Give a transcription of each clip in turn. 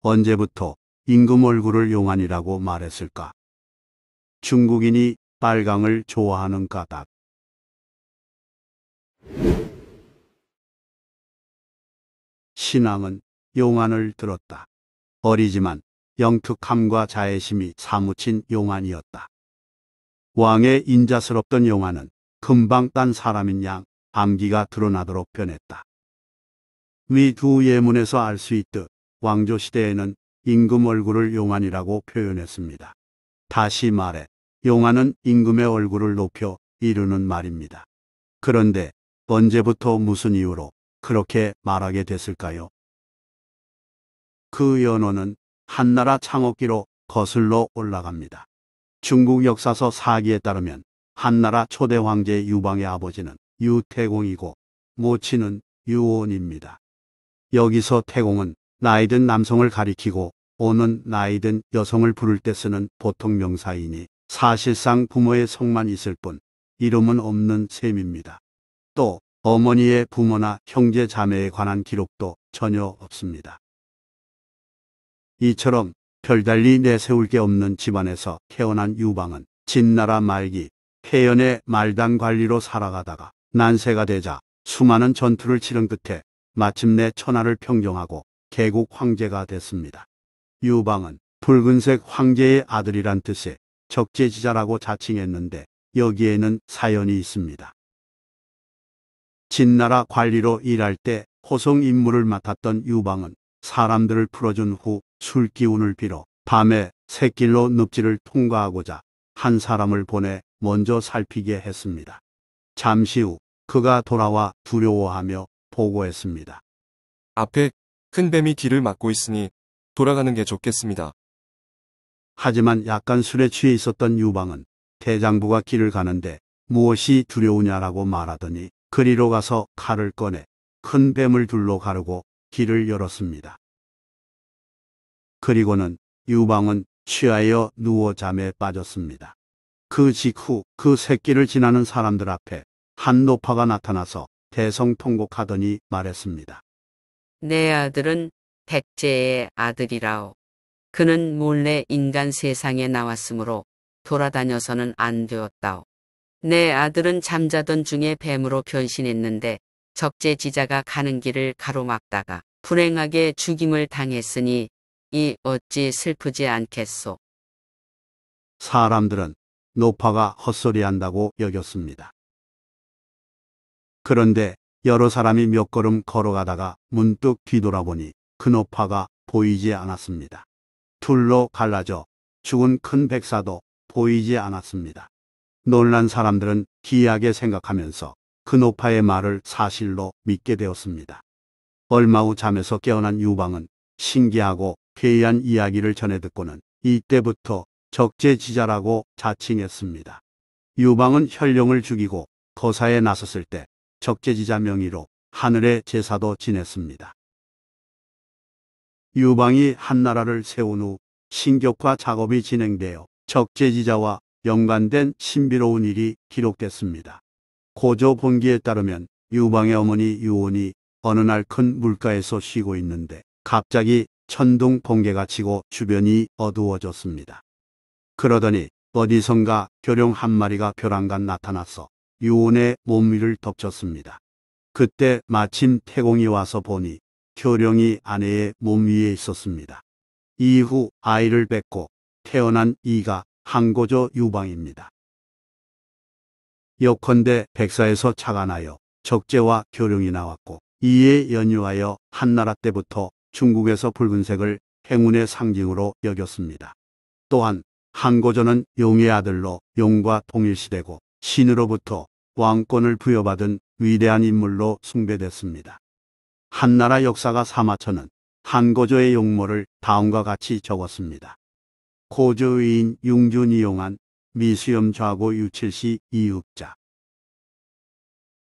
언제부터 임금 얼굴을 용안이라고 말했을까? 중국인이 빨강을 좋아하는 까닭. 신앙은 용안을 들었다. 어리지만 영특함과 자애심이 사무친 용안이었다. 왕의 인자스럽던 용안은 금방 딴 사람인 양 암기가 드러나도록 변했다. 위 두 예문에서 알 수 있듯 왕조 시대에는 임금 얼굴을 용안이라고 표현했습니다. 다시 말해 용안은 임금의 얼굴을 높여 이루는 말입니다. 그런데 언제부터 무슨 이유로 그렇게 말하게 됐을까요? 그 연원은 한나라 창업기로 거슬러 올라갑니다. 중국 역사서 사기에 따르면 한나라 초대 황제 유방의 아버지는 유태공이고 모친은 유온입니다. 여기서 태공은 나이든 남성을 가리키고 오는 나이든 여성을 부를 때 쓰는 보통 명사이니 사실상 부모의 성만 있을 뿐 이름은 없는 셈입니다. 또 어머니의 부모나 형제 자매에 관한 기록도 전혀 없습니다. 이처럼 별달리 내세울 게 없는 집안에서 태어난 유방은 진나라 말기 폐연의 말단 관리로 살아가다가 난세가 되자 수많은 전투를 치른 끝에 마침내 천하를 평정하고 개국 황제가 됐습니다. 유방은 붉은색 황제의 아들이란 뜻의 적재지자라고 자칭했는데 여기에는 사연이 있습니다. 진나라 관리로 일할 때 호송 임무를 맡았던 유방은 사람들을 풀어준 후 술기운을 빌어 밤에 샛길로 늪지를 통과하고자 한 사람을 보내 먼저 살피게 했습니다. 잠시 후 그가 돌아와 두려워하며 보고했습니다. 앞에 큰 뱀이 길을 막고 있으니 돌아가는 게 좋겠습니다. 하지만 약간 술에 취해 있었던 유방은 대장부가 길을 가는데 무엇이 두려우냐라고 말하더니 그리로 가서 칼을 꺼내 큰 뱀을 둘러 가르고 길을 열었습니다. 그리고는 유방은 취하여 누워 잠에 빠졌습니다. 그 직후 그 새끼를 지나는 사람들 앞에 한 노파가 나타나서 대성통곡하더니 말했습니다. 내 아들은 백제의 아들이라오. 그는 몰래 인간 세상에 나왔으므로 돌아다녀서는 안 되었다오. 내 아들은 잠자던 중에 뱀으로 변신했는데 적재지자가 가는 길을 가로막다가 불행하게 죽임을 당했으니 이 어찌 슬프지 않겠소. 사람들은 노파가 헛소리한다고 여겼습니다. 그런데 여러 사람이 몇 걸음 걸어가다가 문득 뒤돌아보니 그 노파가 보이지 않았습니다. 둘로 갈라져 죽은 큰 백사도 보이지 않았습니다. 놀란 사람들은 기이하게 생각하면서 그 노파의 말을 사실로 믿게 되었습니다. 얼마 후 잠에서 깨어난 유방은 신기하고 괴이한 이야기를 전해 듣고는 이때부터 적재지자라고 자칭했습니다. 유방은 혈령을 죽이고 거사에 나섰을 때 적재지자 명의로 하늘의 제사도 지냈습니다. 유방이 한나라를 세운 후 신격화 작업이 진행되어 적재지자와 연관된 신비로운 일이 기록됐습니다. 고조 본기에 따르면 유방의 어머니 유온이 어느 날 큰 물가에서 쉬고 있는데 갑자기 천둥 번개가 치고 주변이 어두워졌습니다. 그러더니 어디선가 교룡 한 마리가 벼랑간 나타나서 유온의 몸 위를 덮쳤습니다. 그때 마침 태공이 와서 보니 교룡이 아내의 몸 위에 있었습니다. 이후 아이를 뵙고 태어난 이가 한고조 유방입니다. 예컨대 백사에서 차가 나여 적재와 교룡이 나왔고 이에 연유하여 한나라 때부터 중국에서 붉은색을 행운의 상징으로 여겼습니다. 또한 한고조는 용의 아들로 용과 통일시되고 신으로부터 왕권을 부여받은 위대한 인물로 숭배됐습니다. 한나라 역사가 사마천은 한고조의 용모를 다음과 같이 적었습니다. 고조의인 융준이 용한 미수염 좌고 유칠시 이읍자.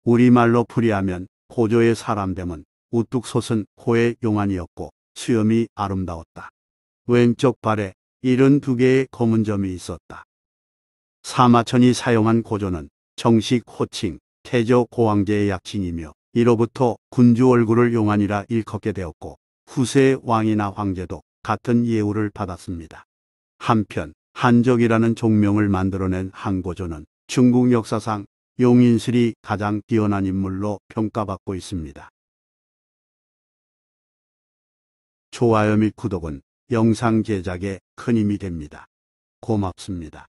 우리말로 풀이하면 고조의 사람됨은 우뚝 솟은 코의 용안이었고 수염이 아름다웠다. 왼쪽 발에 72개의 검은 점이 있었다. 사마천이 사용한 고조는 정식 호칭 태조 고왕제의 약칭이며 이로부터 군주 얼굴을 용안이라 일컫게 되었고 후세의 왕이나 황제도 같은 예우를 받았습니다. 한편 한적이라는 종명을 만들어낸 한고조는 중국 역사상 용인술이 가장 뛰어난 인물로 평가받고 있습니다. 좋아요 및 구독은 영상 제작에 큰 힘이 됩니다. 고맙습니다.